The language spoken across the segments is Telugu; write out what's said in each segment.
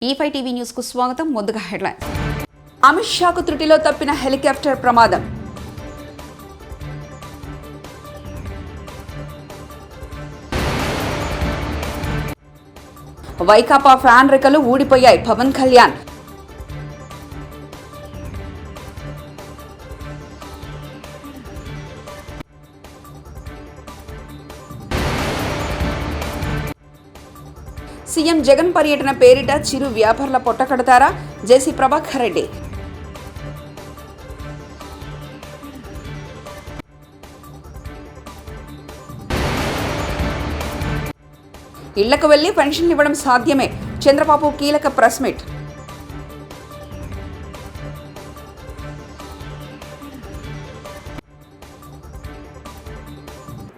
E5 టీవీ న్యూస్ కు స్వాగతం. ముందుగా హెడ్లైన్స్. అమిత్ షాకు త్రుటిలో తప్పిన హెలికాప్టర్ ప్రమాదం. వైకాపా ఫ్యాన్ రెక్కలు ఊడిపోయాయి. పవన్ కళ్యాణ్. సీఎం జగన్ పర్యటన పేరిట చిరు వ్యాపారుల పొట్టకడతారా? జేసీ ప్రభాకర్ రెడ్డి. ఇళ్లకు వెళ్లి పెన్షన్లు ఇవ్వడం సాధ్యమే. చంద్రబాబు కీలక ప్రెస్ మీట్.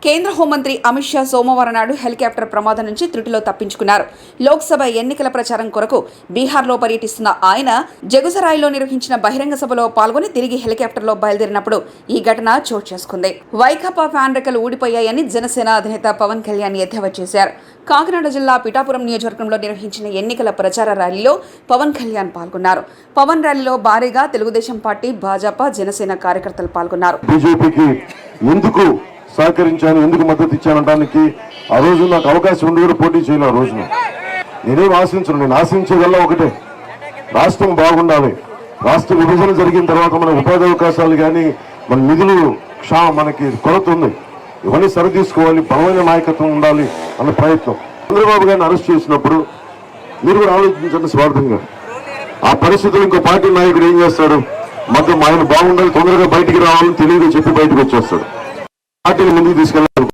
కేంద్ర హోంమంత్రి అమిత్ షా సోమవారం నాడు హెలికాప్టర్ ప్రమాదం నుంచి త్రుటిలో తప్పించుకున్నారు. లోక్సభ ఎన్నికల ప్రచారం కొరకు బీహార్లో పర్యటిస్తున్న ఆయన జగుసరాయ్లో నిర్వహించిన బహిరంగ సభలో పాల్గొని తిరిగి హెలికాప్టర్లో బయలుదేరినప్పుడు ఈ ఘటన చోటు చేసుకుంది. వైకాపా ఫ్యాన్ రెక్కలు ఊడిపోయాయని జనసేన అధినేత పవన్ కళ్యాణ్ ఎద్దేవా చేశారు. కాకినాడ జిల్లా పిఠాపురం నియోజకవర్గంలో నిర్వహించిన ఎన్నికల ప్రచార ర్యాలీలో పవన్ కళ్యాణ్ పాల్గొన్నారు. పవన్ ర్యాలీలో భారీగా తెలుగుదేశం పార్టీ, భాజపా, జనసేన కార్యకర్తలు పాల్గొన్నారు. సహకరించాను, ఎందుకు మద్దతు ఇచ్చానడానికి ఆ రోజు నాకు అవకాశం ఉండి కూడా పోటీ చేయాలి. ఆ రోజున నేనేం ఆశించను. నేను ఆశించేదల్లా ఒకటే, రాష్ట్రం బాగుండాలి. రాష్ట్ర విభజన జరిగిన తర్వాత మన ఉపాధి అవకాశాలు కానీ మన నిధులు మనకి కొరత ఉంది. ఇవన్నీ సరితీసుకోవాలి, బలమైన నాయకత్వం ఉండాలి అన్న ప్రయత్నం. చంద్రబాబు గారిని అరెస్ట్ చేసినప్పుడు మీరు కూడా ఆలోచించండి స్వార్థంగా. ఆ పరిస్థితులు ఇంకో పార్టీ నాయకుడు ఏం చేస్తాడు? మొత్తం ఆయన బాగుండాలి, తొందరగా బయటికి రావాలని తెలియదు చెప్పి బయటకు వచ్చేస్తాడు. పార్టీని ముందుకు తీసుకెళ్ళాలి.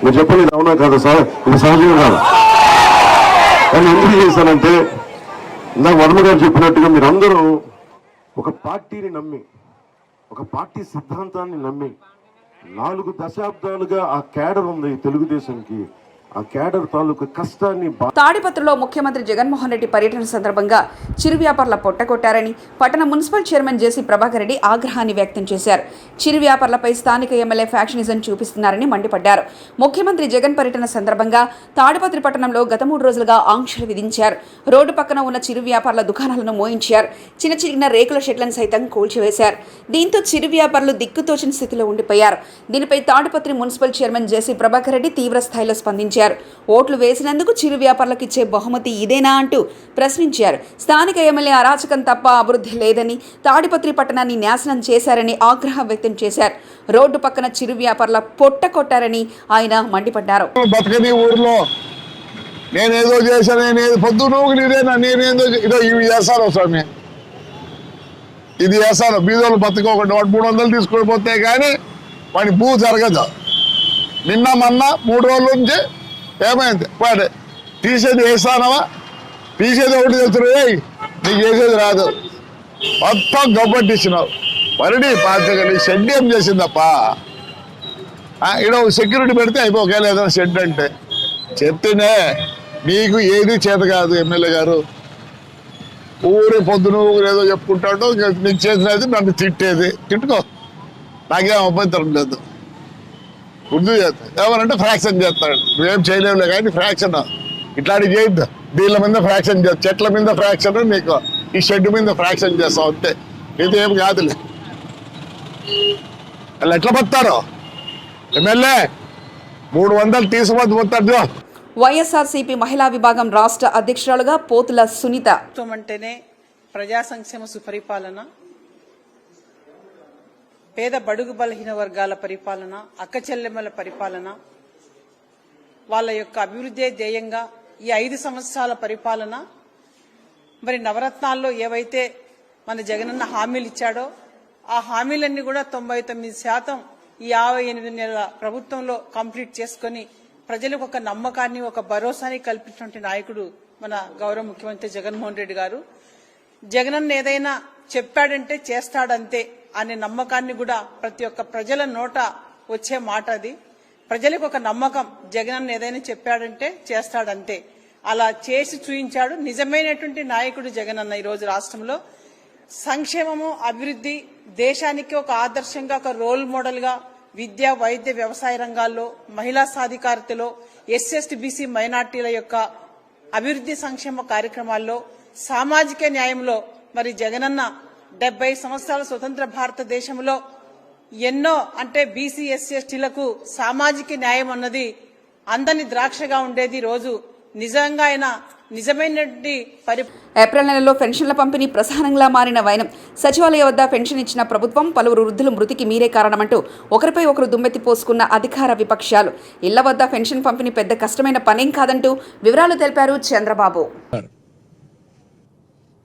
నేను చెప్పండి, ఇది అవునా కాదా సార్? ఇది సహజంగా కాదు. కానీ ఎందుకు చేశానంటే నాకు వర్మ గారు చెప్పినట్టుగా మీరందరూ ఒక పార్టీని నమ్మి, ఒక పార్టీ సిద్ధాంతాన్ని నమ్మి 4 దశాబ్దాలుగా ఆ క్యాడర్ ఉంది తెలుగుదేశంకి. ఆ క్యాడర్ తాలూకు కష్టాన్ని. తాడిపత్రిలో ముఖ్యమంత్రి జగన్మోహన్ రెడ్డి పర్యటన సందర్భంగా చిరు వ్యాపారుల పొట్టకొట్టారని పట్టణ మున్సిపల్ చైర్మన్ జేసీ ప్రభాకర్ రెడ్డి ఆగ్రహాన్ని వ్యక్తం చేశారు. చిరు వ్యాపారులపై స్థానిక ఎమ్మెల్యే ఫ్యాక్షనిజం చూపిస్తున్నారని మండిపడ్డారు. ముఖ్యమంత్రి జగన్ పర్యటన సందర్భంగా తాడిపత్రి పట్టణంలో గత 3 రోజులుగా ఆంక్షలు విధించారు. రోడ్డు పక్కన ఉన్న చిరు వ్యాపారుల దుకాణాలను మోయించారు. చిన్న చిన్న రేకుల షెడ్లను సైతం కూల్చివేశారు. దీంతో చిరు వ్యాపారులు దిక్కుతోచిన స్థితిలో ఉండిపోయారు. దీనిపై తాడిపత్రి మున్సిపల్ చైర్మన్ జేసీ ప్రభాకర్ రెడ్డి తీవ్ర స్థాయిలో స్పందించారు. ఓట్లు వేసినందుకు చిరు వ్యాపారులకు ఇచ్చే బహుమతి ఇదేనా అంటూ ప్రశ్నించారు. స్థానిక ఎమ్మెల్యే అరాచకం తప్ప అభివృద్ధి లేదని, తాడిపత్రి పట్టణాన్ని నాశనం చేశారని ఆగ్రహం వ్యక్తం చేశారు. రోడ్డు పక్కన చిరు వ్యాపారుల పొట్ట కొట్టారని ఆయన మండిపడ్డారు. ఊర్లో నేనేదో చేశాను, నేనేదో ఇవి చేస్తాను స్వామి, ఇది చేస్తాను. బీదోళ్ళు బతకొకటి 300 తీసుకొని పోతే కానీ వాడి భూ జరగదు. నిన్న మొన్న 3 రోజుల నుంచి ఏమైంది? వాడు తీసేది వేస్తానవా? తీసేది ఒకటి తెలుసు, నీకు చేసేది రాదు. మొత్తం గబ్బట్టిచ్చినావు. మరడి పార్టీ షెడ్ ఏం చేసిందప్ప? ఇక్కడ సెక్యూరిటీ పెడితే అయిపోకేలా ఏదైనా షెడ్ అంటే చెప్తేనే నీకు ఏది చేత కాదు. ఎమ్మెల్యే గారు ఊరి పొద్దున ఏదో చెప్పుకుంటాడు, నీకు చేసినది నన్ను తిట్టేది. తిట్టుకో, నాకేం అభ్యంతరం లేదు. గుర్తు చేస్తాడు ఎవరంటే ఫ్రాక్షన్ చేస్తాడు. నువ్వేం చేయలేవులే కానీ ఫ్రాక్షన్ ఇట్లాంటివి చేయొద్దు. దీళ్ళ మీద ఫ్రాక్షన్ చేస్తా, చెట్ల మీద ఫ్రాక్షన్, నీకు ఈ షెడ్ మీద ఫ్రాక్షన్ చేస్తావు అంతే. ఇది ఏం కాదులే. వాళ్ళు ఎట్లా పోతారు? ఎమ్మెల్యే 300 తీసుకుపోతే పోతాడు. వైఎస్ఆర్సీపీ మహిళా విభాగం రాష్ట్ర అధ్యక్షురాలుగా పోతుల సునీత. అంటేనే ప్రజా సంక్షేమ సుపరిపాలన, పేద బడుగు బలహీన వర్గాల పరిపాలన, అక్కచెల్లెమ్మల పరిపాలన, వాళ్ళ యొక్క అభివృద్ధి ధ్యేయంగా ఈ 5 సంవత్సరాల పరిపాలన. మరి నవరత్నాల్లో ఏవైతే మన జగనన్న హామీలు ఇచ్చాడో ఆ హామీలన్నీ కూడా 99% ఈ 58 నెలల ప్రభుత్వంలో కంప్లీట్ చేసుకుని ప్రజలకు ఒక నమ్మకాన్ని, ఒక భరోసాని కల్పించినటువంటి నాయకుడు మన గౌరవ ముఖ్యమంత్రి జగన్మోహన్ రెడ్డి గారు. జగనన్న ఏదైనా చెప్పాడంటే చేస్తాడంతే అనే నమ్మకాన్ని కూడా ప్రతి ఒక్క ప్రజల నోట వచ్చే మాట అది. ప్రజలకు ఒక నమ్మకం, జగనన్న ఏదైనా చెప్పాడంటే చేస్తాడంతే. అలా చేసి చూయించాడు. నిజమైనటువంటి నాయకుడు జగనన్న. ఈరోజు రాష్ట్రంలో సంక్షేమము, అభివృద్ధి, దేశానికి ఒక ఆదర్శంగా, ఒక రోల్ మోడల్ గా విద్య, వైద్య, వ్యవసాయ రంగాల్లో, మహిళా సాధికారతలో, ఎస్సీ ఎస్టీ బీసీ మైనార్టీల యొక్క అభివృద్ధి సంక్షేమ కార్యక్రమాల్లో సామాజిక న్యాయంలో మరి జగనన్న 70 సంవత్సరాల స్వతంత్ర భారతదేశంలో ఎన్నో అంటే బీసీ ఎస్సీ ఎస్టీలకు సామాజిక న్యాయం అన్నది అందని ద్రాక్షగా ఉండేది. రోజు నిజంగా ఆయన నిజమైనటువంటి ఏప్రిల్ నెలలో పెన్షన్ల పంపిణీ ప్రధానంగా మారిన వైనం. సచివాలయ వద్ద పెన్షన్ ఇచ్చిన ప్రభుత్వం, పలువురు వృద్ధుల మృతికి మీరే కారణమంటూ ఒకరిపై ఒకరు దుమ్మెత్తి పోసుకున్న అధికార విపక్షాలు. ఇళ్ల వద్ద పెన్షన్ పంపిణీ పెద్ద కష్టమైన పనేం కాదంటూ వివరాలు తెలిపారు చంద్రబాబు.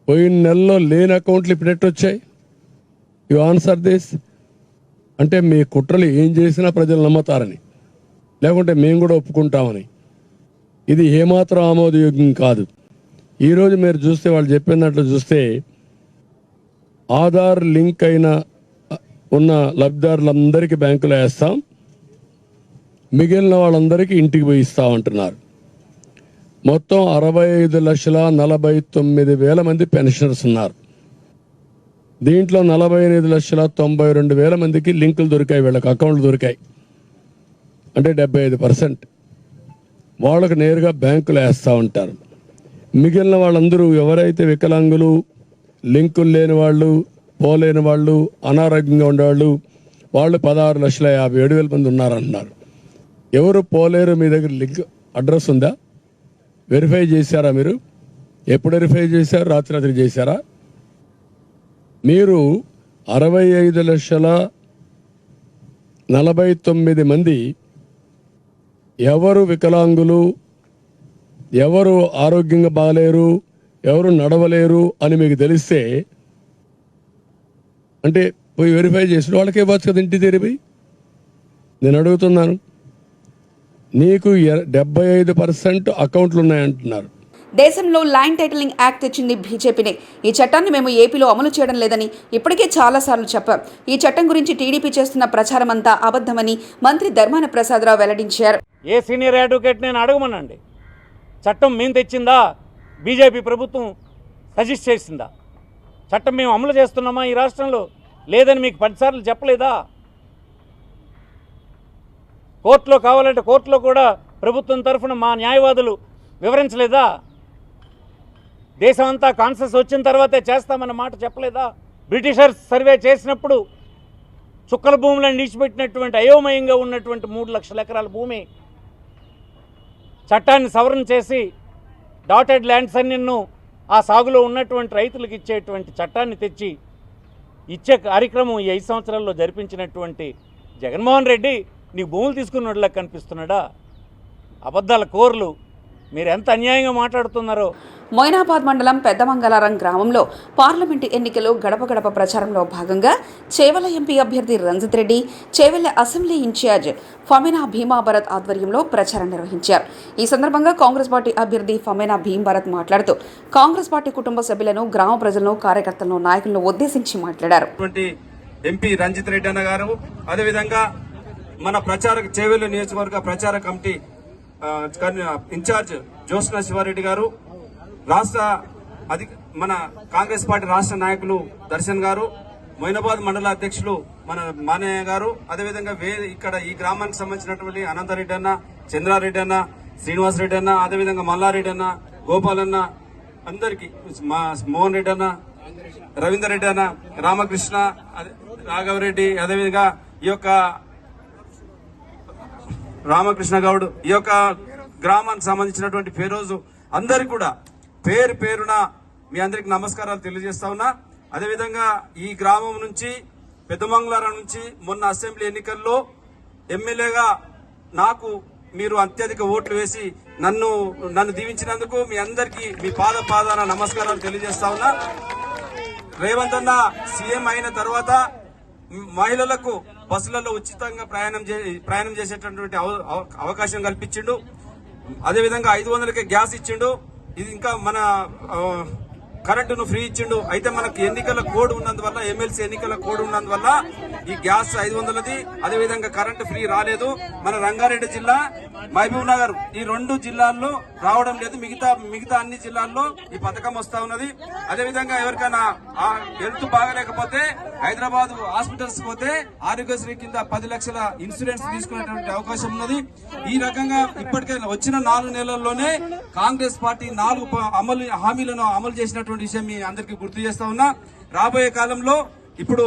పోయిన నెలలో లేని అకౌంట్లు ఇప్పుడు ఎట్టొచ్చాయి? You answer this. అంటే మీ కుట్రలు ఏం చేసినా ప్రజలు నమ్ముతారని, లేకుంటే మేము కూడా ఒప్పుకుంటామని. ఇది ఏమాత్రం ఆమోదయోగ్యం కాదు. ఈరోజు మీరు చూస్తే వాళ్ళు చెప్పినట్లు చూస్తే ఆధార్ లింక్ అయిన ఉన్న లబ్ధిదారులందరికీ బ్యాంకులో వేస్తాం, మిగిలిన వాళ్ళందరికీ ఇంటికి పోయి ఇస్తామంటున్నారు. మొత్తం 65,49,000 మంది పెన్షనర్స్ ఉన్నారు. దీంట్లో 48,92,000 మందికి లింకులు దొరికాయి, వీళ్ళకి అకౌంట్లు దొరికాయి. అంటే 75% వాళ్ళకు నేరుగా బ్యాంకులు వేస్తూ ఉంటారు. మిగిలిన వాళ్ళందరూ ఎవరైతే వికలాంగులు, లింకులు లేని వాళ్ళు, పోలేని వాళ్ళు, అనారోగ్యంగా ఉండేవాళ్ళు, వాళ్ళు 16,57,000 మంది ఉన్నారంటున్నారు. ఎవరు పోలేరు? మీ దగ్గర లింక్ అడ్రస్ ఉందా? వెరిఫై చేశారా? మీరు ఎప్పుడు వెరిఫై చేశారు? రాత్రి చేశారా? మీరు 65,49,000 మంది ఎవరు వికలాంగులు, ఎవరు ఆరోగ్యంగా బాగలేరు, ఎవరు నడవలేరు అని మీకు తెలిస్తే అంటే పోయి వెరిఫై చేసిన వాళ్ళకే ఇవ్వచ్చు కదా ఇంటి తెరిపి. నేను అడుగుతున్నాను, నీకు 75% అకౌంట్లు ఉన్నాయంటున్నారు. దేశంలో ల్యాండ్ టైటిలింగ్ యాక్ట్ తెచ్చింది బీజేపీనే. ఈ చట్టాన్ని మేము ఏపీలో అమలు చేయడం లేదని ఇప్పటికే చాలాసార్లు చెప్పాం. ఈ చట్టం గురించి టీడీపీ చేస్తున్న ప్రచారం అంతా అబద్ధమని మంత్రి ధర్మాన ప్రసాదరావు వెల్లడించారు. ఏ సీనియర్ అడ్వకేట్ నేను అడగమనండి. చట్టం మేము తెచ్చిందా, బీజేపీ ప్రభుత్వం సజెస్ట్ చేసిందా? చట్టం మేము అమలు చేస్తున్నామా ఈ రాష్ట్రంలో? లేదని మీకు 10 సార్లు చెప్పలేదా? కోర్టులో కావాలంటే కోర్టులో కూడా ప్రభుత్వం తరఫున మా న్యాయవాదులు వివరించలేదా? దేశం అంతా కాన్సెస్ వచ్చిన తర్వాతే చేస్తామన్న మాట చెప్పలేదా? బ్రిటిషర్స్ సర్వే చేసినప్పుడు చుక్కల భూములను నిలిచిపెట్టినటువంటి అయోమయంగా ఉన్నటువంటి 3 లక్షల ఎకరాల భూమి చట్టాన్ని సవరణ చేసి డాటెడ్ ల్యాండ్స్ అన్నిన్ను ఆ సాగులో ఉన్నటువంటి రైతులకు ఇచ్చేటువంటి చట్టాన్ని తెచ్చి ఇచ్చే కార్యక్రమం ఈ 5 సంవత్సరాల్లో జరిపించినటువంటి జగన్మోహన్ రెడ్డి నీకు భూములు తీసుకున్నట్లా కనిపిస్తున్నాడా? అబద్ధాల కోర్లు. మీరు ఎంత అన్యాయంగా మాట్లాడుతున్నారో. మొయినాబాద్ మండలం పెద్దమంగళారం గ్రామంలో పార్లమెంటు ఎన్నికలు గడప గడప ప్రచారంలో భాగంగా చేవెళ్ల ఎంపీ అభ్యర్థి రంజిత్ రెడ్డి, చేవెళ్ల అసెంబ్లీ ఇన్ఛార్జ్ ఫమేనా భీమాభరత్ ఆధ్వర్యంలో ప్రచారం నిర్వహించారు. ఈ సందర్భంగా కాంగ్రెస్ పార్టీ అభ్యర్థి ఫమేనా భీమాభరత్ మాట్లాడుతూ కాంగ్రెస్ పార్టీ కుటుంబ సభ్యులను, గ్రామ ప్రజలను, కార్యకర్తలను, నాయకులను ఉద్దేశించి మాట్లాడారు. ఎంపీ రంజిత్ రెడ్డి అన్న గారు, అదేవిధంగా మన చేవెళ్ల నియోజకవర్గ ప్రచార కమిటీ ఇన్ఛార్జ్ జ్యోత్స్న శివారెడ్డి గారు, మన కాంగ్రెస్ పార్టీ రాష్ట్ర నాయకులు దర్శన్ గారు, మొయినాబాద్ మండల అధ్యక్షులు మన మానయ్య గారు, అదేవిధంగా ఇక్కడ ఈ గ్రామానికి సంబంధించినటువంటి అనంతరెడ్డి అన్న, చంద్రారెడ్డి అన్న, శ్రీనివాస్ రెడ్డి అన్న, అదేవిధంగా మల్లారెడ్డి అన్న, గోపాల్ అన్న, అందరికి మోహన్ రెడ్డి అన్న, రవీందర్ రెడ్డి అన్న, రామకృష్ణ, రాఘవరెడ్డి, అదేవిధంగా ఈ యొక్క రామకృష్ణ గౌడ్, ఈ యొక్క గ్రామానికి సంబంధించినటువంటి ఫెరోజు, అందరికి కూడా పేరు పేరున మీ అందరికి నమస్కారాలు తెలియజేస్తా ఉన్నా. అదేవిధంగా ఈ గ్రామం నుంచి పెద్దమంగళారం నుంచి మొన్న అసెంబ్లీ ఎన్నికల్లో ఎమ్మెల్యేగా నాకు మీరు అత్యధిక ఓట్లు వేసి నన్ను దీవించినందుకు మీ అందరికీ మీ పాదాన నమస్కారాలు తెలియజేస్తా ఉన్నా. రేవంత్ అన్న సీఎం అయిన తర్వాత మహిళలకు బస్సులలో ఉచితంగా ప్రయాణం చేసేటటువంటి అవకాశం కల్పించిండు. అదేవిధంగా 500కే గ్యాస్ ఇచ్చిండు. ఇది ఇంకా మన కరెంటును ఫ్రీ ఇచ్చిండు. అయితే మనకు ఎన్నికల కోడ్ ఉన్నందువల్ల, ఎమ్మెల్సీ ఎన్నికల కోడ్ ఉన్నందువల్ల ఈ గ్యాస్ 500ది, అదేవిధంగా కరెంటు ఫ్రీ రాలేదు. మన రంగారెడ్డి జిల్లా, మహబూబ్ నగర్ ఈ 2 జిల్లాల్లో రావడం లేదు. మిగతా అన్ని జిల్లాల్లో ఈ పథకం వస్తా ఉన్నది. అదేవిధంగా ఎవరికైనా ఆ హెల్త్ బాగలేకపోతే హైదరాబాద్ హాస్పిటల్స్ పోతే ఆరోగ్యశ్రీ కింద 10 లక్షల ఇన్సూరెన్స్ తీసుకునేటువంటి అవకాశం ఉన్నది. ఈ రకంగా ఇప్పటికే వచ్చిన 4 నెలల్లోనే కాంగ్రెస్ పార్టీ 4 హామీలను అమలు చేసినటువంటి విషయం మీ అందరికీ గుర్తు చేస్తా ఉన్నా. రాబోయే కాలంలో ఇప్పుడు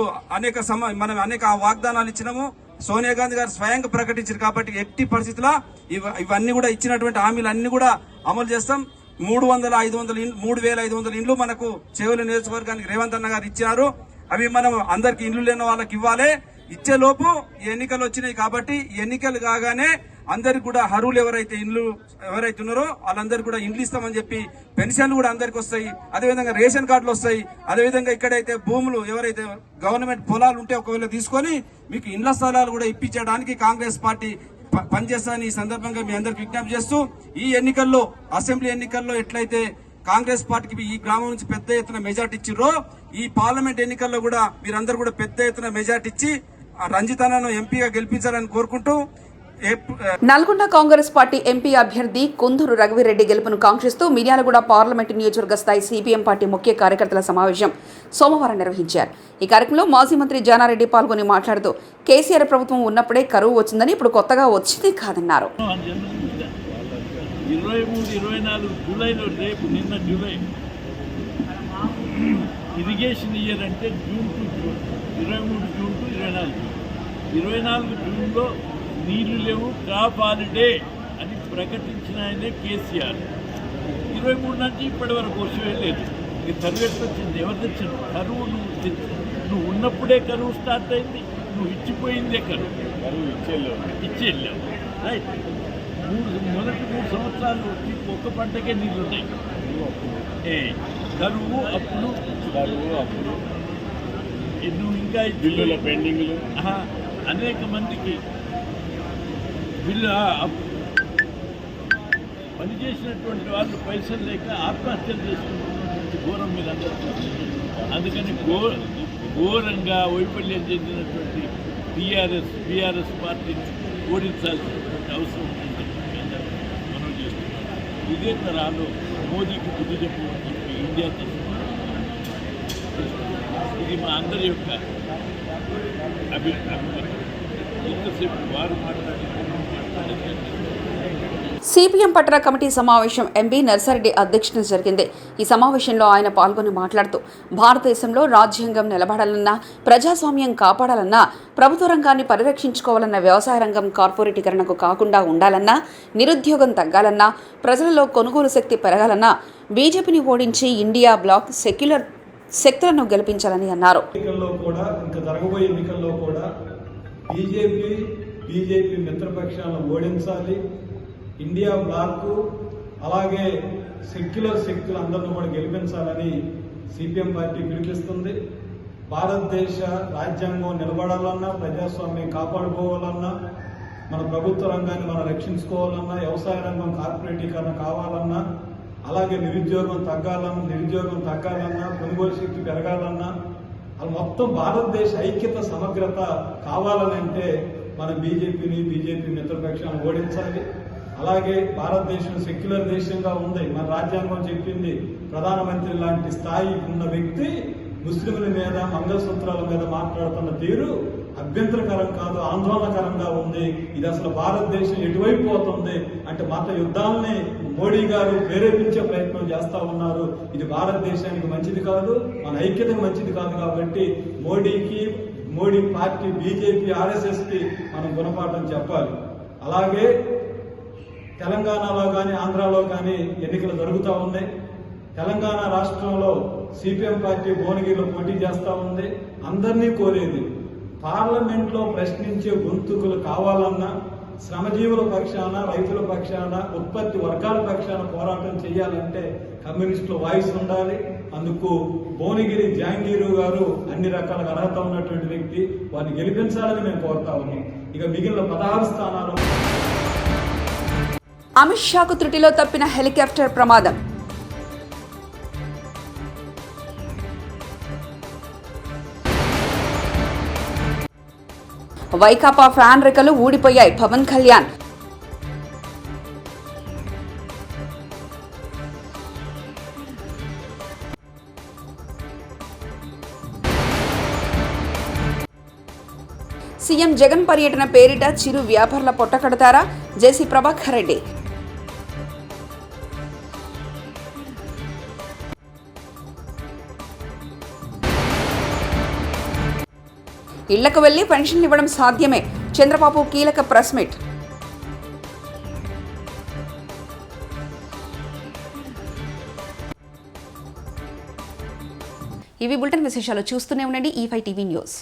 మనం అనేక వాగ్దానాలు ఇచ్చినాము. సోనియా గాంధీ గారు స్వయంగా ప్రకటించారు కాబట్టి ఎట్టి పరిస్థితుల్లో ఇవన్నీ కూడా ఇచ్చినటువంటి హామీలు అన్ని కూడా అమలు చేస్తాం. 3,500 ఇండ్లు మనకు చేవెళ్ల నియోజకవర్గానికి రేవంత్ అన్న గారు ఇచ్చారు. అవి మనం అందరికి ఇండ్లు లేని వాళ్ళకి ఇవ్వాలి. ఇచ్చే లోపు ఎన్నికలు వచ్చినాయి కాబట్టి ఎన్నికలు కాగానే అందరికి కూడా అర్హులు ఎవరైతే ఉన్నారో వాళ్ళందరికీ కూడా ఇండ్లు ఇస్తామని చెప్పి పెన్షన్లు కూడా అందరికి వస్తాయి. అదేవిధంగా రేషన్ కార్డులు వస్తాయి. అదేవిధంగా ఇక్కడైతే భూములు ఎవరైతే గవర్నమెంట్ పొలాలు ఉంటే ఒకవేళ తీసుకొని మీకు ఇండ్ల స్థలాలు కూడా ఇప్పించడానికి కాంగ్రెస్ పార్టీ పనిచేస్తానని ఈ సందర్భంగా మీ అందరికి విజ్ఞప్తి చేస్తూ, ఈ ఎన్నికల్లో అసెంబ్లీ ఎన్నికల్లో ఎట్లయితే కాంగ్రెస్ పార్టీకి ఈ గ్రామం నుంచి పెద్ద ఎత్తున మెజార్టీ ఇచ్చిర్రో ఈ పార్లమెంట్ ఎన్నికల్లో కూడా మీరందరూ కూడా పెద్ద ఎత్తున మెజార్టీ ఇచ్చి రంజితన్నను ఎంపీగా గెలిపించాలని కోరుకుంటూ, నల్గొండ కాంగ్రెస్ పార్టీ ఎంపీ అభ్యర్థి కుందూరు రఘువీరెడ్డి గెలుపును కాంక్షిస్తూ మిర్యాలగూడ పార్లమెంటు నియోజకవర్గ స్థాయి సిపిఎం పార్టీ ముఖ్య కార్యకర్తల సమావేశం సోమవారం నిర్వహించారు. ఈ కార్యక్రమంలో మాజీ మంత్రి జానారెడ్డి పాల్గొని మాట్లాడుతూ కేసీఆర్ ప్రభుత్వం ఉన్నప్పుడే కరువు వచ్చిందని ఇప్పుడు కొత్తగా వచ్చింది కాదన్నారు. 23-24 జూలైలో రేపు నిన్న జూలై ఇరిగేషన్ ఇయర్ అంటే June to June, 23 June to 24 జూన్లో నీళ్లు లేవు, క్రాప్ హాలిడే అని ప్రకటించిన ఆయనే కేసీఆర్. 23 నుంచి ఇప్పటి వరకు వర్షమే లేదు. ఇక కరువు ఎట్లా వచ్చింది? ఎవరు తెచ్చింది కరువు? నువ్వు ఉన్నప్పుడే కరువు స్టార్ట్ అయింది. నువ్వు ఇచ్చిపోయిందే కరువు ఇచ్చేళ్ళావు. రైట్. మొదటి 3 సంవత్సరాలు ఒక్క పంటకే నీళ్ళు ఉన్నాయి. కరువు అప్పుడు నువ్వు ఇంకా బిల్లుల పెండింగ్లు అనేక మందికి బిల్లు పనిచేసినటువంటి వాళ్ళు పైసలు లేక ఆత్మహత్యలు చేసుకుంటున్నటువంటి ఘోరం మీద అందరూ. అందుకని ఘోరంగా వైఫల్యం చెందినటువంటి బీఆర్ఎస్ పార్టీని ఓడించాల్సినటువంటి అవసరం ఉందని మనం చేస్తున్నాం. ఇదే తరహాలో మోదీకి బుద్ధి చెప్పమని చెప్పి ఇండియా ఇది మా అందరి యొక్క అభిమతం. ఎంతసేపు వారు సిపిఎం పట్టణ కమిటీ సమావేశం ఎంపీ నర్సారెడ్డి అధ్యక్షతన జరిగింది. ఈ సమావేశంలో ఆయన పాల్గొని మాట్లాడుతూ భారతదేశంలో రాజ్యాంగం నిలబడాలన్నా, ప్రజాస్వామ్యం కాపాడాలన్నా, ప్రభుత్వ రంగాన్ని పరిరక్షించుకోవాలన్న, వ్యవసాయ రంగం కార్పొరేటీకరణకు కాకుండా ఉండాలన్నా, నిరుద్యోగం తగ్గాలన్నా, ప్రజలలో కొనుగోలు శక్తి పెరగాలన్నా బీజేపీని ఓడించి ఇండియా బ్లాక్ సెక్యులర్ శక్తులను గెలిపించాలని అన్నారు. బీజేపీ మిత్రపక్షాలను ఓడించాలి. ఇండియా బ్లాక్ అలాగే సెక్యులర్ శక్తులందరినీ కూడా గెలిపించాలని సిపిఎం పార్టీ పిలిపిస్తుంది. భారతదేశ రాజ్యాంగం నిలబడాలన్నా, ప్రజాస్వామ్యం కాపాడుకోవాలన్నా, మన ప్రభుత్వ రంగాన్ని మనం రక్షించుకోవాలన్నా, వ్యవసాయ రంగం కార్పొరేటీకరణ కావాలన్నా, అలాగే నిరుద్యోగం తగ్గాలన్నా, కొనుగోలు శక్తి పెరగాలన్నా, అది మొత్తం భారతదేశ ఐక్యత సమగ్రత కావాలనంటే మన బీజేపీ మిత్రపక్షాలను ఓడించాలి. అలాగే భారతదేశం సెక్యులర్ దేశంగా ఉంది. మన రాజ్యాంగం చెప్పింది ప్రధానమంత్రి లాంటి స్థాయి ఉన్న వ్యక్తి ముస్లింల మీద, మంగళసూత్రాల మీద మాట్లాడుతున్న తీరు అభ్యంతరకరం కాదు, ఆందోళనకరంగా ఉంది. ఇది అసలు భారతదేశం ఎటువైపు పోతుంది అంటే మత యుద్ధాలని మోడీ గారు ప్రేరేపించే ప్రయత్నం చేస్తా ఉన్నారు. ఇది భారతదేశానికి మంచిది కాదు, మన ఐక్యతకు మంచిది కాదు. కాబట్టి మోడీ పార్టీ, బీజేపీ, ఆర్ఎస్ఎస్ కి మనం గుణపాఠం చెప్పాలి. అలాగే తెలంగాణలో కానీ ఆంధ్రాలో కానీ ఎన్నికలు జరుగుతూ ఉన్నాయి. తెలంగాణ రాష్ట్రంలో సిపిఎం పార్టీ భువనగిరిలో పోటీ చేస్తూ ఉంది. అందరినీ కోరేది పార్లమెంట్లో ప్రశ్నించే గొంతుకులు కావాలన్నా, శ్రమజీవుల పక్షాన, రైతుల పక్షాన, ఉత్పత్తి వర్గాల పక్షాన పోరాటం చేయాలంటే కమ్యూనిస్టుల వాయిస్ ఉండాలి. అందుకు భువనగిరి జహాంగీరు గారు అన్ని రకాల అర్హత ఉన్నటువంటి వ్యక్తి, వారిని గెలిపించాలని మేము కోరుతా ఉన్నాం. ఇక మిగిలిన 16 స్థానాలు. అమిత్ షాకు త్రుటిలో తప్పిన హెలికాప్టర్ ప్రమాదం. వైకాపా ఫ్యాన్ రెక్కలు ఊడిపోయాయి. పవన్ కళ్యాణ్ సీఎం జగన్ పర్యటన పేరిట చిరు వ్యాపారుల పొట్టకడతారా? జేసీ ప్రభాకర్ రెడ్డి. ఇళ్లకు వెళ్లి పెన్షన్లు ఇవ్వడం సాధ్యమే. చంద్రబాబు కీలక ప్రెస్ మీట్. ఇవి బులెటిన్ విశేషాలు. చూస్తూనే ఉండండి E5 టీవీ న్యూస్.